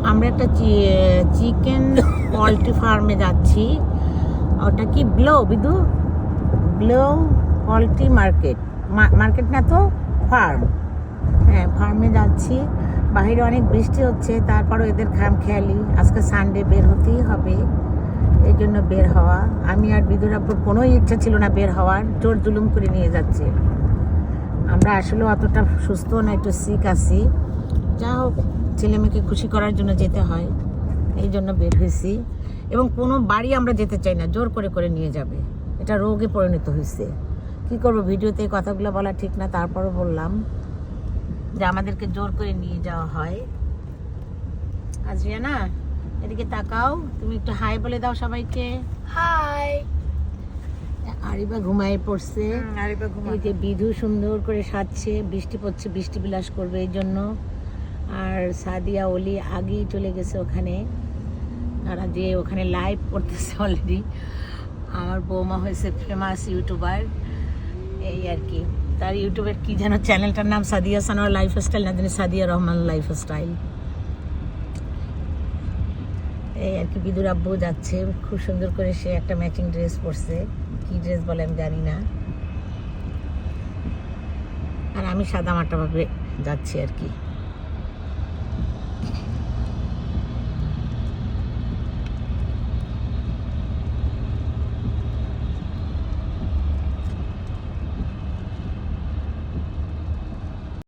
আমরা একটা chicken poultry ফার্মে যাচ্ছি। ওটা কি বিদু ব্লো পোলট্রি মার্কেট না তো ফার্ম। হ্যাঁ, ফার্মে যাচ্ছি। বাইরে অনেক বৃষ্টি হচ্ছে, তারপরও এদের খামখেয়ালি আজকে সানডে বের হতেই হবে, এই জন্য বের হওয়া। আমি আর বিদুরাব্বুর কোনো ইচ্ছা ছিল না বের হওয়ার, জোর জুলুম করে নিয়ে যাচ্ছে। আমরা আসলে অতটা সুস্থ না, একটু সিক আছি। যা হোক, ছেলে মেয়েকে খুশি করার জন্য যেতে হয়, এই জন্য বের হয়েছি। এবং কোনো বাড়ি আমরা যেতে চাই না, জোর করে করে নিয়ে যাবে, এটা রোগে পরিণত হয়েছে। কি করবো, ভিডিওতে এই কথাগুলো বলা ঠিক না, তারপরও বললাম যে আমাদেরকে জোর করে নিয়ে যাওয়া হয়। আজরিয়ানা, এদিকে তাকাও, তুমি একটু হাই বলে দাও সবাইকে। হাই। আরিবা ঘুমায় পড়ছে, এই যে বিধু সুন্দর করে সাজছে, বৃষ্টি পড়ছে, বৃষ্টি বিলাস করবে এই জন্য। আর সাদিয়া ওলি আগেই চলে গেছে ওখানে, তারা যে ওখানে লাইভ করতেছে অলরেডি। আমার বৌমা হয়েছে ফেমাস ইউটিউবার, এই আর কি। তার ইউটিউবের কি যেন চ্যানেলটার নাম, সাদিয়া সানোয়ার লাইফস্টাইল, না জানি সাদিয়া রহমান লাইফস্টাইল। এই আর কি, বিদুর আব্বু যাচ্ছে, খুব সুন্দর করে সে একটা ম্যাচিং ড্রেস পরছে, কি ড্রেস বলে আমি জানি না। আর আমি সাদা মাটা ভাবে যাচ্ছি আর কি।